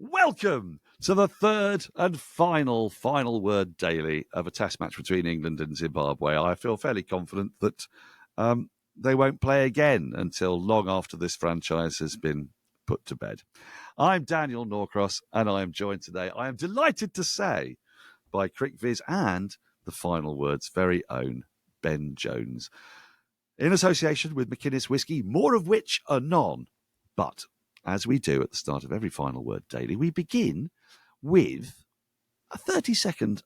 Welcome to the third and final word daily of a test match between England and Zimbabwe. I feel fairly confident that they won't play again until long after this franchise has been put to bed. I'm Daniel Norcross, and I am joined today, I am delighted to say, by CricViz and the Final Word's very own Ben Jones. In association with McInnes Whiskey, more of which anon. But as we do at the start of every Final Word daily, we begin with a 30-second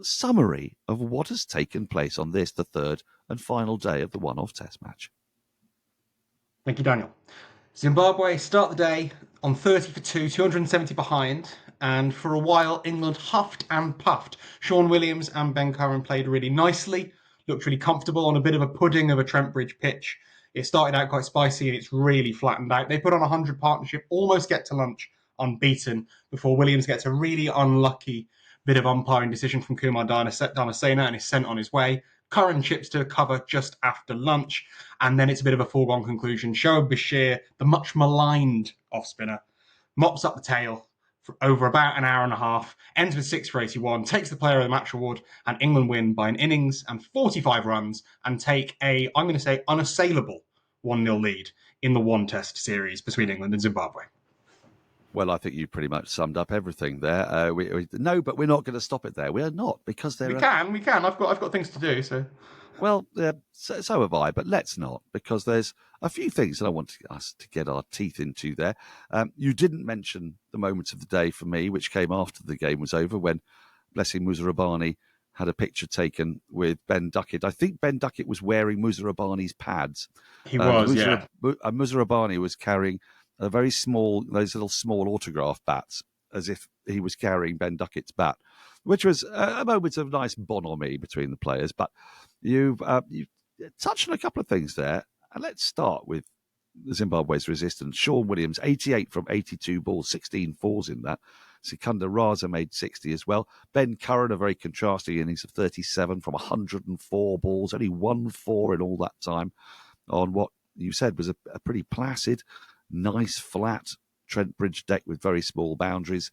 summary of what has taken place on this, the third and final day of the one-off test match. Thank you, Daniel. Zimbabwe start the day on 30 for 2, 270 behind, and for a while England huffed and puffed. Sean Williams and Ben Curran played really nicely, looked really comfortable on a bit of a pudding of a Trent Bridge pitch. It started out quite spicy and it's really flattened out. They put on a 100 partnership, almost get to lunch unbeaten, before Williams gets a really unlucky bit of umpiring decision from Kumar Dhanasena and is sent on his way. Curran chips to cover just after lunch, and then it's a bit of a foregone conclusion. Shoaib Bashir, the much maligned off-spinner, mops up the tail for over about an hour and a half, ends with 6 for 81, takes the player of the match award, and England win by an innings and 45 runs and take a, I'm going to say, unassailable 1-0 lead in the one test series between England and Zimbabwe. Well, I think you pretty much summed up everything there. No, but we're not going to stop it there. We are not, because We can. I've got things to do, so... Well, so have I, but let's not, because there's a few things that I want us to get our teeth into there. You didn't mention the moment of the day for me, which came after the game was over, when Blessing Muzarabani had a picture taken with Ben Duckett. I think Ben Duckett was wearing Muzarabani's pads. He was, yeah. Muzarabani was carrying a very small, those little small autograph bats, as if he was carrying Ben Duckett's bat, which was a moment of nice bonhomie between the players. But you've touched on a couple of things there. And let's start with Zimbabwe's resistance. Sean Williams, 88 from 82 balls, 16 fours in that. Sikunda Raza made 60 as well. Ben Curran, a very contrasting innings of 37 from 104 balls, only 1 4 in all that time, on what you said was a pretty placid, nice, flat Trent Bridge deck with very small boundaries.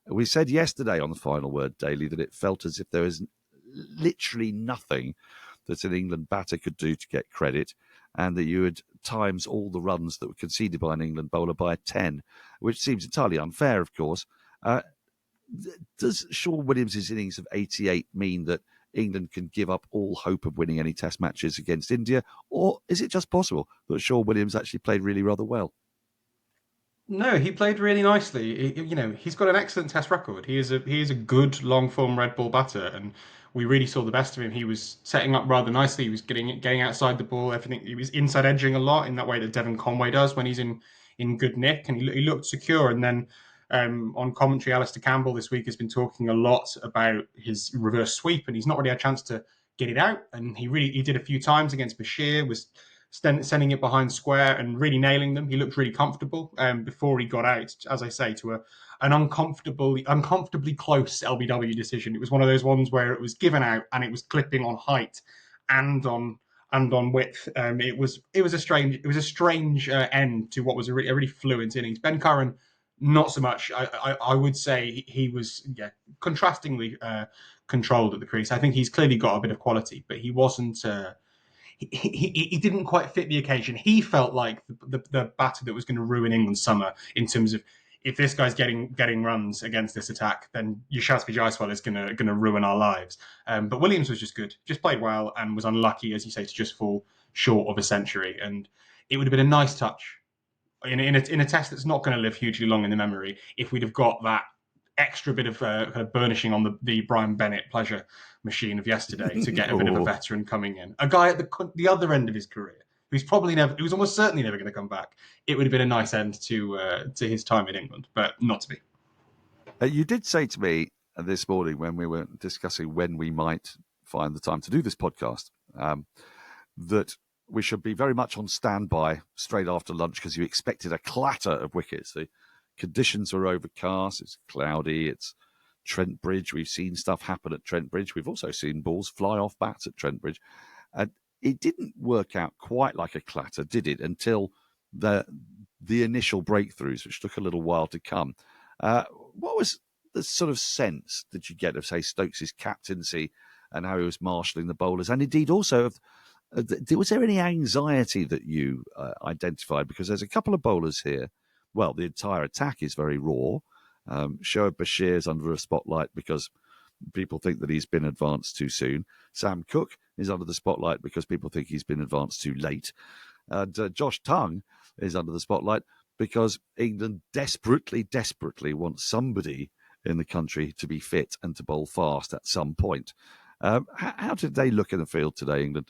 We said yesterday on the Final Word Daily that it felt as if there was literally nothing that an England batter could do to get credit, and that you had times all the runs that were conceded by an England bowler by 10, which seems entirely unfair, of course. Does Sean Williams' innings of 88 mean that England can give up all hope of winning any test matches against India, or is it just possible that Sean Williams actually played really rather well? No, he played really nicely. He's got an excellent test record. He is a good long form red ball batter, and we really saw the best of him. He was setting up rather nicely. He was getting outside the ball. Everything. He was inside edging a lot in that way that Devon Conway does when he's in good nick, and he looked secure. And then on commentary, Alistair Campbell this week has been talking a lot about his reverse sweep, and he's not really had a chance to get it out. And he did a few times against Bashir. Was sending it behind square and really nailing them. He looked really comfortable before he got out, as I say, to an uncomfortably close LBW decision. It was one of those ones where it was given out and it was clipping on height and on width. It was a strange end to what was a really fluent innings. Ben Curran, not so much. I would say he was contrastingly controlled at the crease. I think he's clearly got a bit of quality, but he wasn't. He didn't quite fit the occasion. He felt like the batter that was going to ruin England's summer in terms of, if this guy's getting runs against this attack, then Yashasvi Jaiswal is going to ruin our lives. But Williams was just good, just played well, and was unlucky, as you say, to just fall short of a century. And it would have been a nice touch in a test that's not going to live hugely long in the memory if we'd have got that extra bit of kind of burnishing on the Brian Bennett pleasure machine of yesterday to get a bit of a veteran coming in, a guy at the other end of his career who's almost certainly never going to come back. It would have been a nice end to his time in England, but not to be. You did say to me this morning when we were discussing when we might find the time to do this podcast, that we should be very much on standby straight after lunch because you expected a clatter of wickets. The conditions were overcast, it's cloudy, it's Trent Bridge. We've seen stuff happen at Trent Bridge. We've also seen balls fly off bats at Trent Bridge. And it didn't work out quite like a clatter, did it, until the initial breakthroughs, which took a little while to come. What was the sort of sense that you get of, say, Stokes' captaincy and how he was marshalling the bowlers, and indeed also of was there any anxiety that you identified? Because there's a couple of bowlers here. Well, the entire attack is very raw. Shoaib Bashir is under a spotlight because people think that he's been advanced too soon. Sam Cook is under the spotlight because people think he's been advanced too late. And Josh Tongue is under the spotlight because England desperately wants somebody in the country to be fit and to bowl fast at some point. How did they look in the field today, England?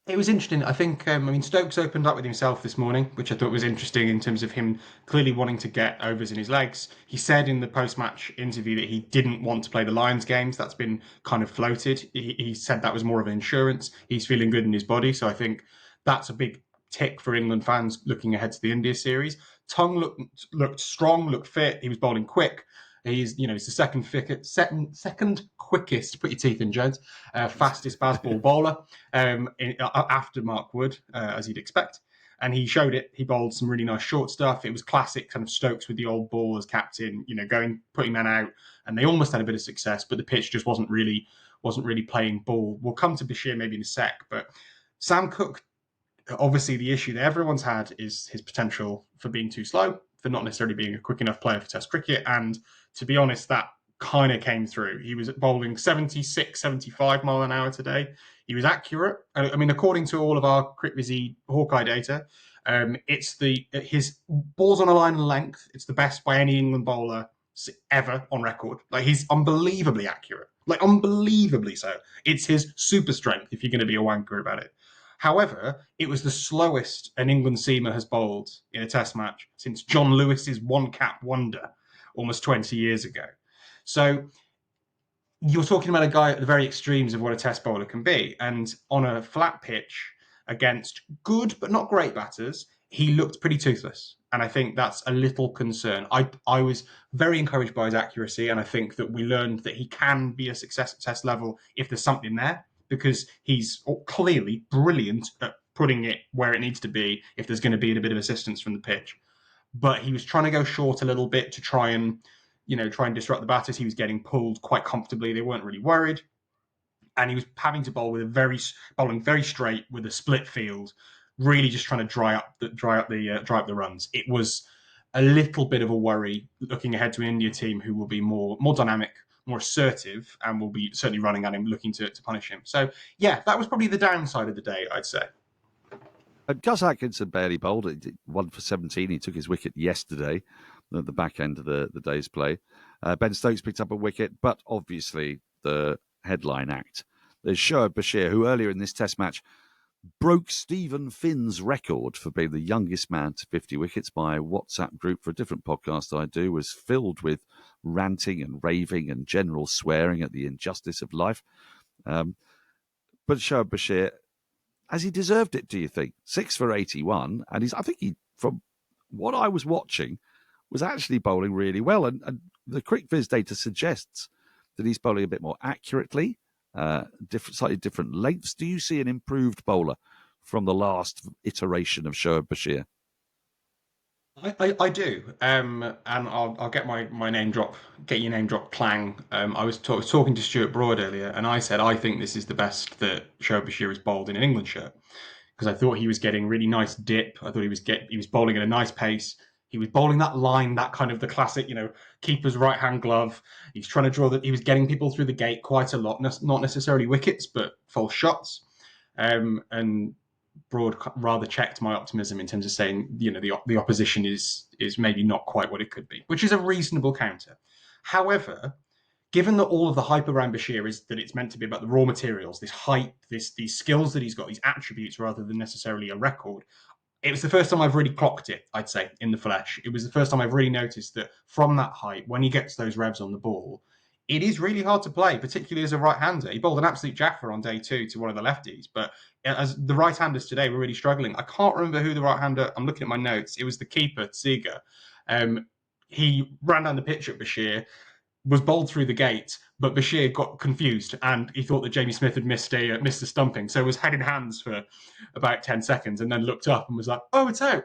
It was interesting. I think, Stokes opened up with himself this morning, which I thought was interesting in terms of him clearly wanting to get overs in his legs. He said in the post-match interview that he didn't want to play the Lions games. That's been kind of floated. He said that was more of an insurance. He's feeling good in his body. So I think that's a big tick for England fans looking ahead to the India series. Tongue looked strong, looked fit. He was bowling quick. He's the second quickest, put your teeth in, Jones, fastest baseball bowler after Mark Wood, as you'd expect. And he showed it. He bowled some really nice short stuff. It was classic kind of Stokes with the old ball as captain, putting men out. And they almost had a bit of success, but the pitch just wasn't really playing ball. We'll come to Bashir maybe in a sec, but Sam Cook, obviously the issue that everyone's had is his potential for being too slow, for not necessarily being a quick enough player for Test cricket. And to be honest, that kind of came through. He was bowling 76, 75 mile an hour today. He was accurate. I mean, according to all of our CritVizzy Hawkeye data, his balls on a line and length, it's the best by any England bowler ever on record. Like, he's unbelievably accurate. Like, unbelievably so. It's his super strength, if you're going to be a wanker about it. However, it was the slowest an England seamer has bowled in a Test match since John Lewis's one-cap wonder almost 20 years ago. So you're talking about a guy at the very extremes of what a Test bowler can be. And on a flat pitch against good but not great batters, he looked pretty toothless. And I think that's a little concern. I was very encouraged by his accuracy, and I think that we learned that he can be a success at Test level if there's something there, because he's clearly brilliant at putting it where it needs to be if there's going to be a bit of assistance from the pitch. But he was trying to go short a little bit to try and disrupt the batters. He was getting pulled quite comfortably. They weren't really worried. And he was having to bowl bowling very straight with a split field, really just trying to dry up the runs. It was a little bit of a worry looking ahead to an India team who will be more dynamic, more assertive, and will be certainly running at him, looking to punish him. So yeah, that was probably the downside of the day, I'd say. Gus Atkinson barely bowled. 1 for 17. He took his wicket yesterday at the back end of the day's play. Ben Stokes picked up a wicket, but obviously the headline act is Shoaib Bashir, who earlier in this Test match broke Stephen Finn's record for being the youngest man to 50 wickets. My WhatsApp group for a different podcast I do was filled with ranting and raving and general swearing at the injustice of life. But Shoaib Bashir, has he deserved it, do you think? 6 for 81, and I think he, from what I was watching, was actually bowling really well. And the CricViz data suggests that he's bowling a bit more accurately, slightly different lengths. Do you see an improved bowler from the last iteration of Shoaib Bashir? I do, and I'll get my name drop, get your name drop clang. I was talking to Stuart Broad earlier, and I said I think this is the best that Shoaib Bashir has bowled in an England shirt, because I thought he was getting really nice dip. I thought he was bowling at a nice pace. He was bowling that line, that kind of the classic, keeper's right hand glove. He's trying to draw that. He was getting people through the gate quite a lot, not necessarily wickets, but false shots. And Broad rather checked my optimism in terms of saying, the opposition is maybe not quite what it could be, which is a reasonable counter. However, given that all of the hype around Bashir is that it's meant to be about the raw materials, this hype, these skills that he's got, these attributes, rather than necessarily a record, it was the first time I've really clocked it, I'd say, in the flesh. It was the first time I've really noticed that from that height, when he gets those revs on the ball, it is really hard to play, particularly as a right-hander. He bowled an absolute jaffer on day 2 to one of the lefties, but as the right-handers today were really struggling. I can't remember who the right-hander, I'm looking at my notes, it was the keeper, Seager. He ran down the pitch at Bashir, was bowled through the gate, but Bashir got confused and he thought that Jamie Smith had missed a stumping, so was head in hands for about 10 seconds and then looked up and was like, "Oh, it's out,"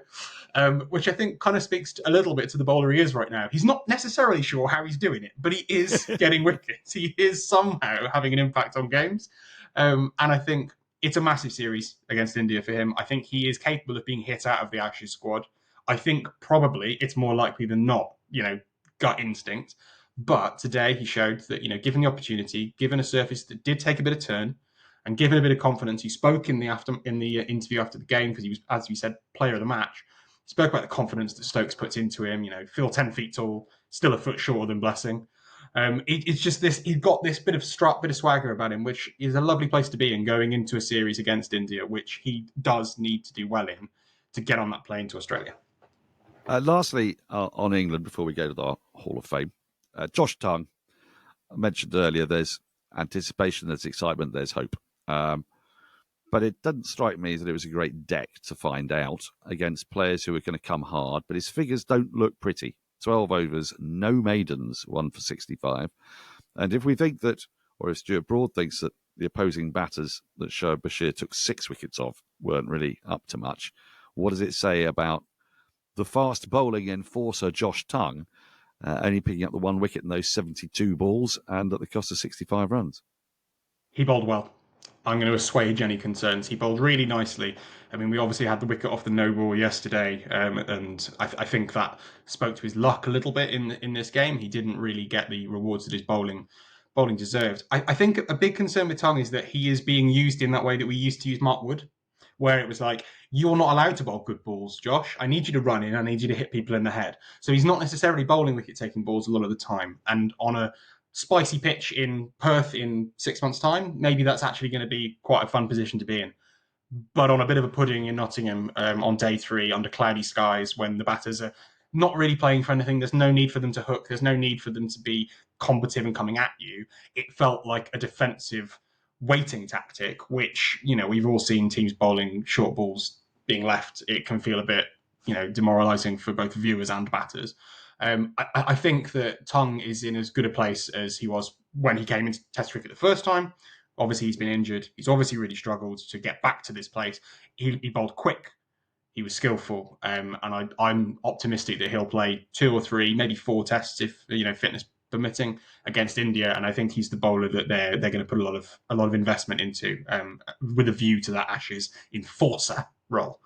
which I think kind of speaks a little bit to the bowler he is right now. He's not necessarily sure how he's doing it, but he is getting wickets. He is somehow having an impact on games, and I think it's a massive series against India for him. I think he is capable of being hit out of the Ashes squad. I think probably it's more likely than not, gut instinct. But today he showed that, given the opportunity, given a surface that did take a bit of turn, and given a bit of confidence, he spoke in the interview after the game because he was, as we said, player of the match. He spoke about the confidence that Stokes puts into him. Feel 10 feet tall, still a foot shorter than Blessing. It's just this. He's got this bit of strut, bit of swagger about him, which is a lovely place to be in going into a series against India, which he does need to do well in to get on that plane to Australia. Lastly, on England, before we go to the Hall of Fame, Josh Tongue. I mentioned earlier, there's anticipation, there's excitement, there's hope. But it doesn't strike me that it was a great deck to find out against players who are going to come hard. But his figures don't look pretty. 12 overs, no maidens, 1 for 65. And if we think that, or if Stuart Broad thinks that the opposing batters that Shoaib Bashir took 6 wickets off weren't really up to much, what does it say about the fast bowling enforcer Josh Tongue only picking up the 1 wicket in those 72 balls and at the cost of 65 runs? He bowled well. I'm going to assuage any concerns. He bowled really nicely. I mean, we obviously had the wicket off the no ball yesterday, and I think that spoke to his luck a little bit in this game. He didn't really get the rewards that his bowling deserved. I think a big concern with Tongue is that he is being used in that way that we used to use Mark Wood, where it was like, you're not allowed to bowl good balls, Josh. I need you to run in. I need you to hit people in the head. So he's not necessarily bowling wicket-taking balls a lot of the time. And on a spicy pitch in Perth in 6 months' time, maybe that's actually going to be quite a fun position to be in. But on a bit of a pudding in Nottingham on day 3 under cloudy skies when the batters are not really playing for anything, there's no need for them to hook, there's no need for them to be combative and coming at you. It felt like a defensive waiting tactic, which, we've all seen teams bowling short balls being left. It can feel a bit, demoralising for both viewers and batters. I think that Tongue is in as good a place as he was when he came into Test cricket the first time. Obviously, he's been injured. He's obviously really struggled to get back to this place. He bowled quick. He was skillful, and I'm optimistic that he'll play 2 or 3, maybe 4 tests if fitness permitting against India. And I think he's the bowler that they're going to put a lot of investment into, with a view to that Ashes enforcer role.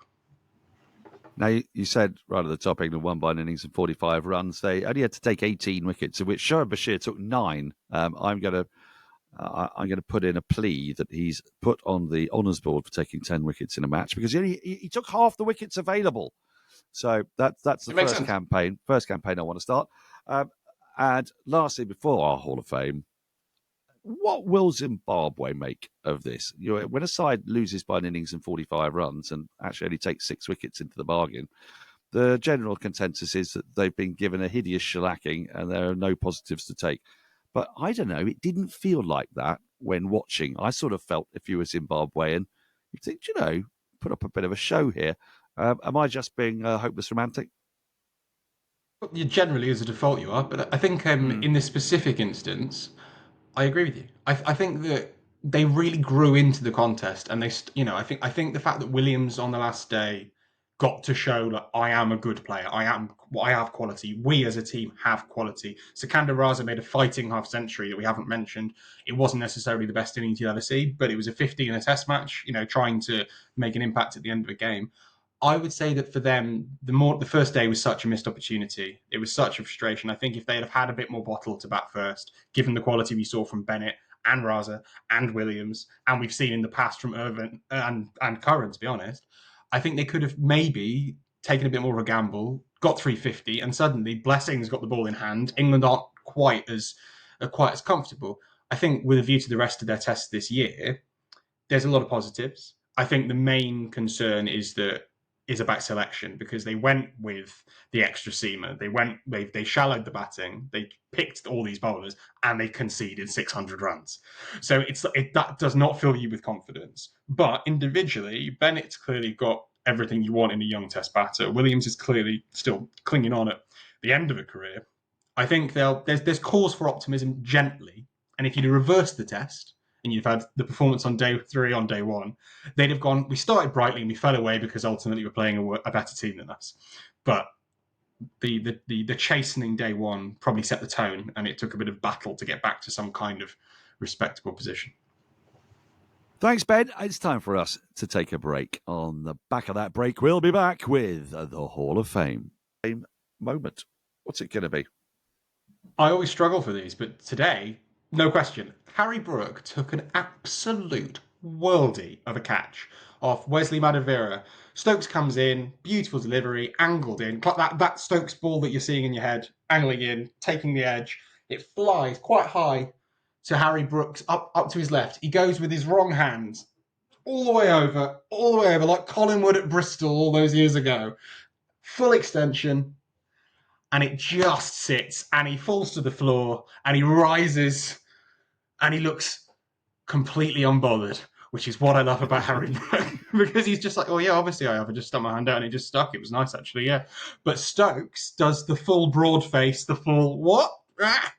Now, you said right at the top, England won by an innings and 45 runs. They only had to take 18 wickets, of which Shoaib Bashir took 9. I'm going to put in a plea that he's put on the honours board for taking 10 wickets in a match because he took half the wickets available. So that's the first campaign I want to start. And lastly, before our Hall of Fame, what will Zimbabwe make of this? When a side loses by an innings and 45 runs and actually only takes 6 wickets into the bargain, the general consensus is that they've been given a hideous shellacking and there are no positives to take. But I don't know, it didn't feel like that when watching. I sort of felt if you were Zimbabwean, you'd think, put up a bit of a show here. Am I just being hopeless romantic? You generally, as a default, you are. But I think in this specific instance, I agree with you. I think that they really grew into the contest, and I think the fact that Williams on the last day got to show that I am a good player. I have quality. We as a team have quality. Sikandar Raza made a fighting half century that we haven't mentioned. It wasn't necessarily the best innings you'll ever see, but it was a 50 in a test match, trying to make an impact at the end of a game. I would say that for them, the first day was such a missed opportunity. It was such a frustration. I think if they'd have had a bit more bottle to bat first, given the quality we saw from Bennett and Raza and Williams, and we've seen in the past from Irvine and Curran, to be honest, I think they could have maybe taken a bit more of a gamble, got 350, and suddenly Blessing's got the ball in hand. England aren't quite as comfortable. I think with a view to the rest of their tests this year, there's a lot of positives. I think the main concern is about selection, because they went with the extra seamer. They shallowed the batting. They picked all these bowlers and they conceded 600 runs. So that does not fill you with confidence. But individually, Bennett's clearly got everything you want in a young test batter. Williams is clearly still clinging on at the end of a career. I think there's cause for optimism gently, and if you'd reversed the test and you've had the performance on day 3 on day 1, they'd have gone, we started brightly and we fell away because ultimately we're playing a better team than us. But the chastening day 1 probably set the tone, and it took a bit of battle to get back to some kind of respectable position. Thanks, Ben. It's time for us to take a break. On the back of that break, we'll be back with the Hall of Fame moment. What's it going to be? I always struggle for these, but today, no question, Harry Brook took an absolute worldie of a catch off Wesley Madavira. Stokes comes in, beautiful delivery, angled in. That Stokes ball that you're seeing in your head, angling in, taking the edge. It flies quite high to Harry Brooks, up to his left. He goes with his wrong hand all the way over, like Collingwood at Bristol all those years ago. Full extension, and it just sits, and he falls to the floor, and he rises, and he looks completely unbothered, which is what I love about Harry Brook, because he's just like, oh yeah, obviously I have. I just stuck my hand out and it just stuck. It was nice, actually, yeah. But Stokes does the full broad face, the full what? How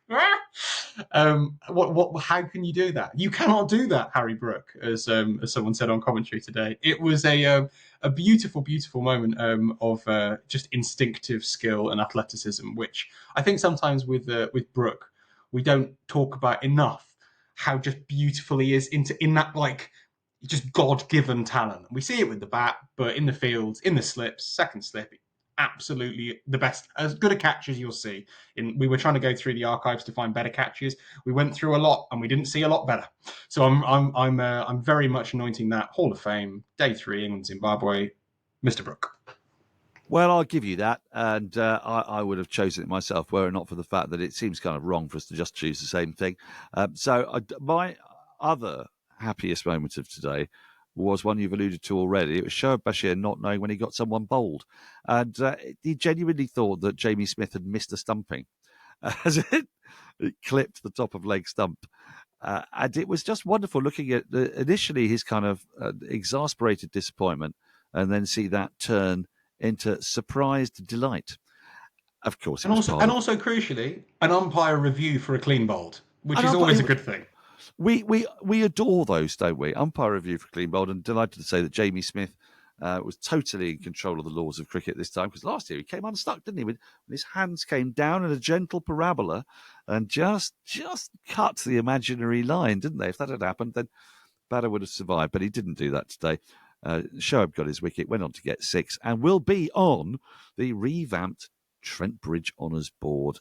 can you do that? You cannot do that, Harry Brook, as someone said on commentary today. It was a beautiful, beautiful moment of just instinctive skill and athleticism, which I think sometimes with Brook we don't talk about enough. How just beautiful he is in that like just God-given talent. We see it with the bat, but in the field, in the slips, second slip, absolutely the best, as good a catch as you'll see. We were trying to go through the archives to find better catches. We went through a lot, and we didn't see a lot better. So I'm very much anointing that Hall of Fame, Day 3, England, Zimbabwe, Mr. Brook. Well, I'll give you that, and I would have chosen it myself were it not for the fact that it seems kind of wrong for us to just choose the same thing. My other happiest moment of today was one you've alluded to already. It was Shoaib Bashir not knowing when he got someone bowled, and he genuinely thought that Jamie Smith had missed a stumping as it clipped the top of leg stump. And it was just wonderful looking at initially his kind of exasperated disappointment, and then see that turn into surprised delight. Of course, and also crucially, an umpire review for a clean bowled, which is always a good thing. We adore those, don't we? Umpire review for clean bowled, and delighted to say that Jamie Smith was totally in control of the laws of cricket this time, because last year he came unstuck, didn't he? When his hands came down in a gentle parabola and just cut the imaginary line, didn't they? If that had happened, then batter would have survived, but he didn't do that today. Shoaib got his wicket, went on to get 6, and will be on the revamped Trent Bridge Honours Board.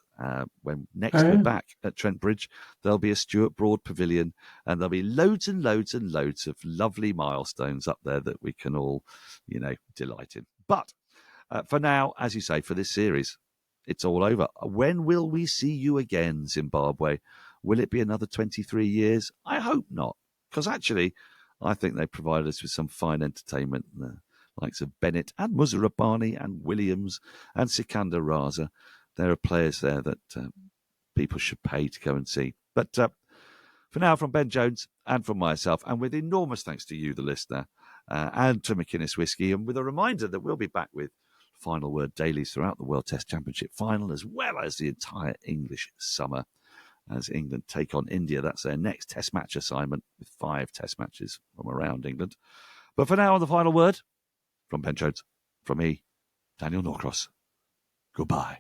When next we're back at Trent Bridge, there'll be a Stuart Broad pavilion, and there'll be loads and loads and loads of lovely milestones up there that we can all, delight in. But for now, as you say, for this series, it's all over. When will we see you again, Zimbabwe? Will it be another 23 years? I hope not, because actually I think they provided us with some fine entertainment, the likes of Bennett and Muzarabani and Williams and Sikandar Raza. There are players there that people should pay to go and see. But for now, from Ben Jones and from myself, and with enormous thanks to you, the listener, and to McInnes Whiskey, and with a reminder that we'll be back with Final Word dailies throughout the World Test Championship final, as well as the entire English summer, as England take on India. That's their next Test match assignment, with 5 Test matches from around England. But for now, on the Final Word, from Ben Jones, from me, Daniel Norcross, goodbye.